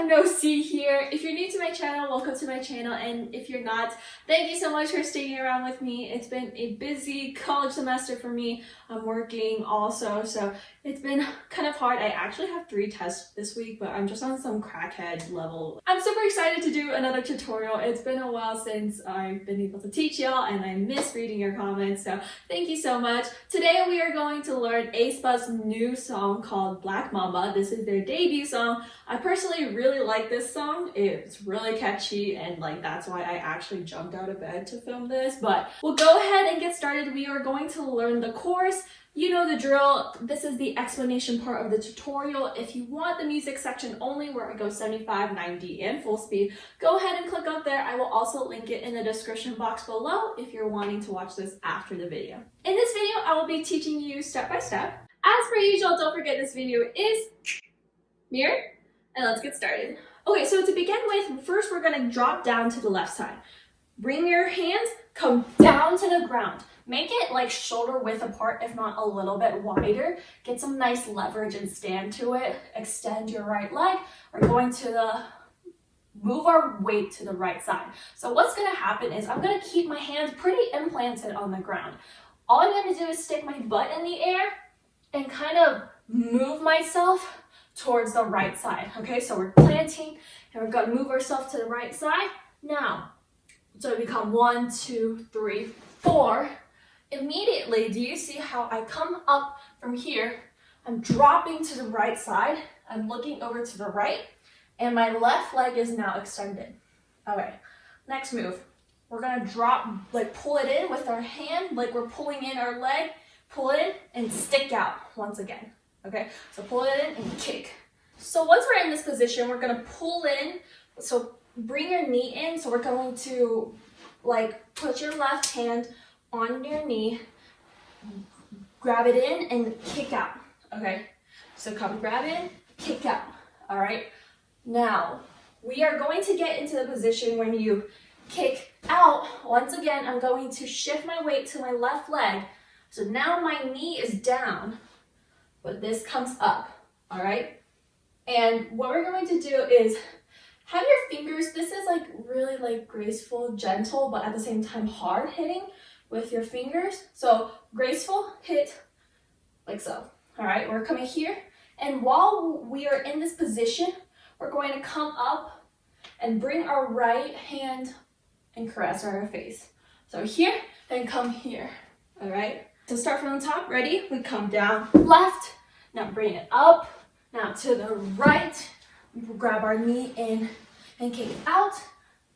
time no see here. If you're new to my channel, welcome to my channel, and if you're not, thank you so much for sticking around with me. It's been a busy college semester for me. I'm working also, so it's been kind of hard. I actually have 3 tests this week, but I'm just on some crackhead level. I'm super excited to do another tutorial. It's been a while since I've been able to teach y'all, and I miss reading your comments, so thank you so much. Today we are going to learn aespa's new song called Black Mamba. This is their debut song. I personally really like this song. It's really catchy, and that's why I actually jumped out of bed to film this. But we'll go ahead and get started. We are going to learn the chorus. You know the drill. This is the explanation part of the tutorial. If you want the music section only, where I go 75, 90, and full speed, go ahead and click up there. I will also link it in the description box below if you're wanting to watch this after the video. In this video, I will be teaching you step by step. As per usual, don't forget this video is mirrored, and let's get started. Okay, so to begin with, first we're going to drop down to the left side. Bring your hands, come down to the ground. Make it like shoulder width apart, if not a little bit wider. Get some nice leverage and stand to it. Extend your right leg. We're going to move our weight to the right side. So what's going to happen is I'm going to keep my hands pretty implanted on the ground. All I'm going to do is stick my butt in the air and kind of move myself towards the right side. Okay, so we're planting and we're going to move ourselves to the right side. Now, so we become 1, 2, 3, 4. Immediately, do you see how I come up from here? I'm dropping to the right side. I'm looking over to the right, and my left leg is now extended. Okay, next move. We're gonna drop, pull it in with our hand, like we're pulling in our leg, pull it in and stick out once again. Okay, so pull it in and kick. So once we're in this position, we're gonna pull in. So bring your knee in. So we're going to put your left hand on your knee, grab it in and kick out. Okay, so come grab in, kick out. All right, now we are going to get into the position when you kick out. Once again, I'm going to shift my weight to my left leg. So now my knee is down, but this comes up. All right, and what we're going to do is have your fingers, this is really graceful, gentle, but at the same time hard hitting with your fingers. So graceful hit like so. All right, we're coming here. And while we are in this position, we're going to come up and bring our right hand and caress our face. So here and come here. All right, so start from the top. Ready? We come down left. Now bring it up. Now to the right. We'll grab our knee in and kick it out.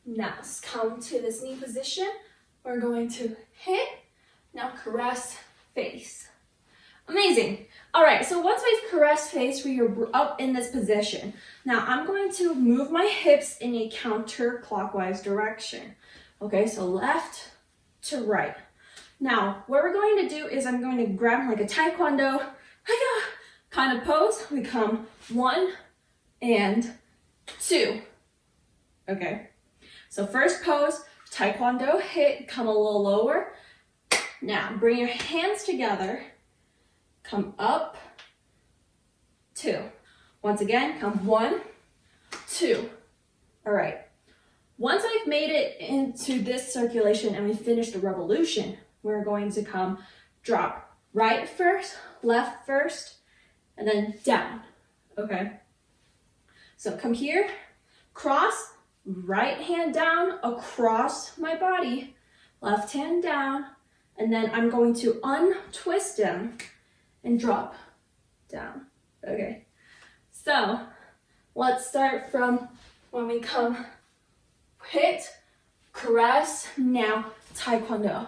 Now come to this knee position. We're going to hit. Now caress face. Amazing. All right, so once we've caressed face, we are up in this position. Now I'm going to move my hips in a counterclockwise direction. Okay, so left to right. Now what we're going to do is I'm going to grab like a taekwondo kind of pose. We come 1 and 2. Okay, so first pose, taekwondo hit, come a little lower. Now bring your hands together, come up, 2. Once again, come 1, 2. All right, once I've made it into this circulation and we finish the revolution, we're going to come drop right first, left first, and then down. Okay, so come here, cross, right hand down across my body, left hand down, and then I'm going to untwist them and drop down. Okay, so let's start from when we come hit, caress, now taekwondo,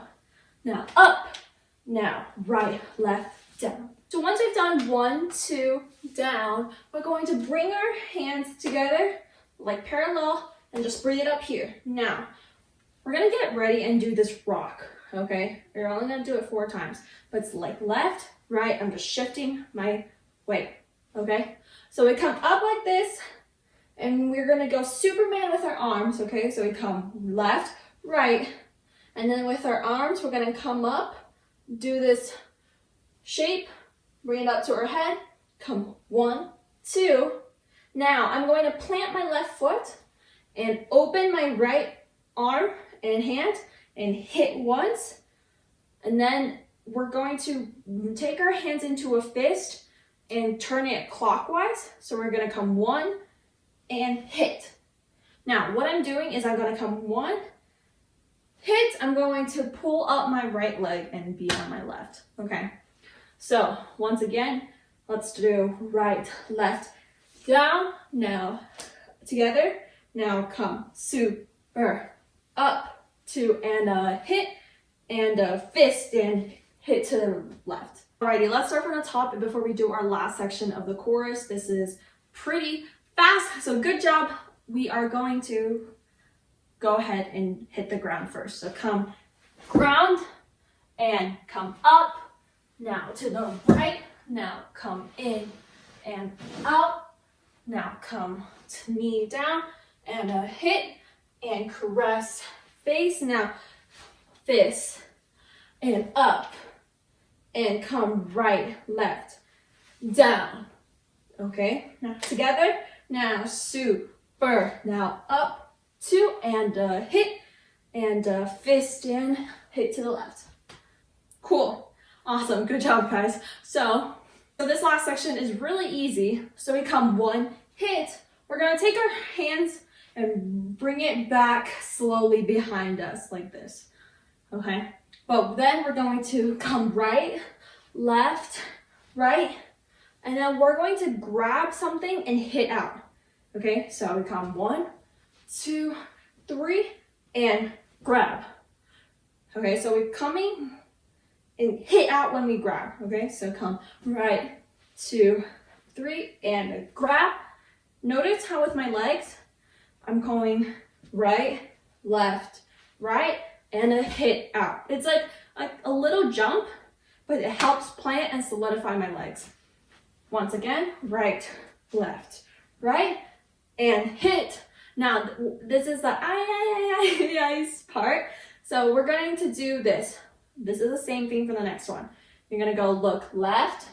now up, now right, left, down. So once we've done 1, 2, down, we're going to bring our hands together like parallel and just bring it up here. Now, we're gonna get ready and do this rock, okay? We're only gonna do it 4 times, but it's like left, right, I'm just shifting my weight, okay? So we come up like this, and we're gonna go Superman with our arms, okay? So we come left, right, and then with our arms, we're gonna come up, do this shape, bring it up to our head, come 1, 2, Now I'm going to plant my left foot and open my right arm and hand and hit once. And then we're going to take our hands into a fist and turn it clockwise. So we're going to come one and hit. Now what I'm doing is I'm going to come one, hit, I'm going to pull up my right leg and be on my left. Okay, so once again, let's do right, left, down, now together, now come super, up, two, and a hit, and a fist, and hit to the left. Alrighty, let's start from the top before we do our last section of the chorus. This is pretty fast, so good job. We are going to go ahead and hit the ground first. So come ground and come up, now to the right, now come in and out, now come to knee down and a hit and caress face, now fist and up and come right, left, down. Okay, now together, now super, now up, two, and a hit, and a fist, and hit to the left. Cool, awesome, good job guys. So this last section is really easy. So we come one, hit, we're gonna take our hands and bring it back slowly behind us like this, okay? But then we're going to come right, left, right, and then we're going to grab something and hit out, okay? So we come one, two, three, and grab. Okay, so we're coming and hit out when we grab. Okay, so come right, two, three, and grab. Notice how with my legs, I'm going right, left, right, and a hit out. It's like a little jump, but it helps plant and solidify my legs. Once again, right, left, right, and hit. Now, this is the ice part. So we're going to do this. This is the same thing for the next one. You're going to go look left,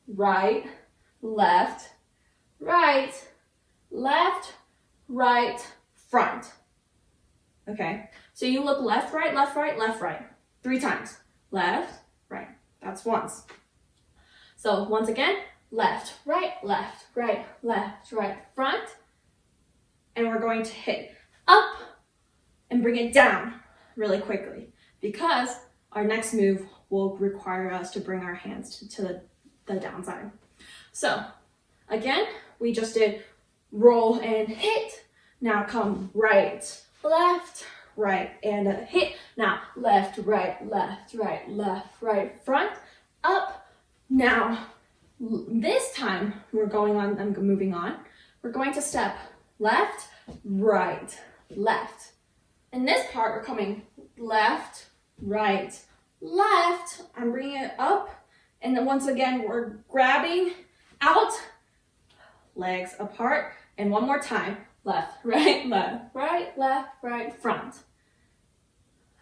right, left, right, left, right, front. Okay, so you look left, right, left, right, left, right. 3 times. Left, right. That's once. So once again, left, right, left, right, left, right, front. And we're going to hit up and bring it down really quickly because our next move will require us to bring our hands to the downside. So again, we just did roll and hit. Now come right, left, right, and a hit. Now left, right, left, right, left, right, front, up. Now this time we're going on, I'm moving on. We're going to step left, right, left. In this part, we're coming left, right, left. I'm bringing it up. And then once again, we're grabbing out, legs apart. And one more time, left, right, left, right, left, right, front.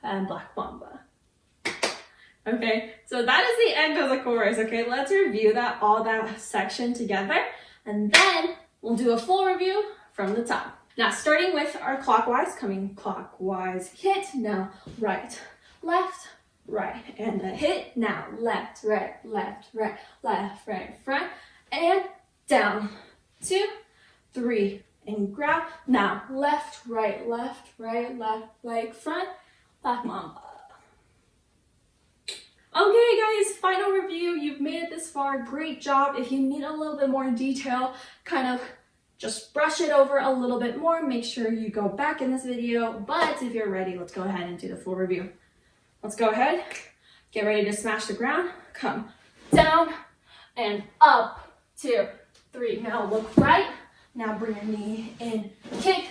And Black Mamba. Okay, so that is the end of the chorus. Okay, let's review all that section together. And then we'll do a full review from the top. Now, starting with our clockwise, coming clockwise, hit, now right, left, right, and a hit, now left, right, left, right, left, right, front, and down, 2, 3, and grab, now left, right, leg front, Black Mamba. Okay guys, final review, you've made it this far, great job. If you need a little bit more detail, kind of just brush it over a little bit more. Make sure you go back in this video. But if you're ready, let's go ahead and do the full review. Let's go ahead. Get ready to smash the ground. Come down and up. 2, 3. Now look right. Now bring your knee in. Kick.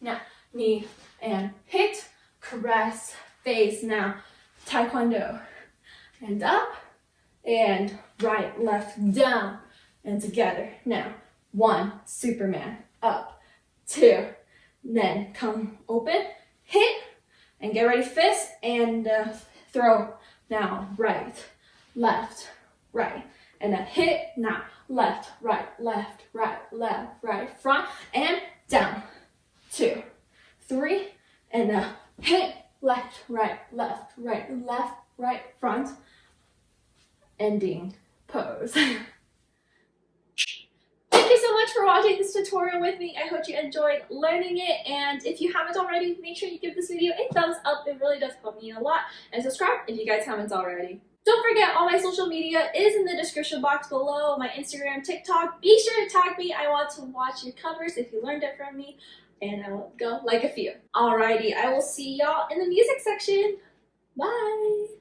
Now knee and hit. Caress. Face. Now taekwondo. And up. And right, left, down. And together. Now. 1, Superman, up, 2, then come open, hit, and get ready, fist, and throw. Now, right, left, right, and a hit. Now, left, right, front, and down. 2, 3, and now hit, left, right, front, ending pose. Thank you so much for watching this tutorial with me. I hope you enjoyed learning it, and if you haven't already, make sure you give this video a thumbs up. It really does help me a lot, and subscribe if you guys haven't already. Don't forget, all my social media is in the description box below. My Instagram, TikTok. Be sure to tag me. I want to watch your covers if you learned it from me, and I will go like a few. Alrighty, I will see y'all in the music section. Bye!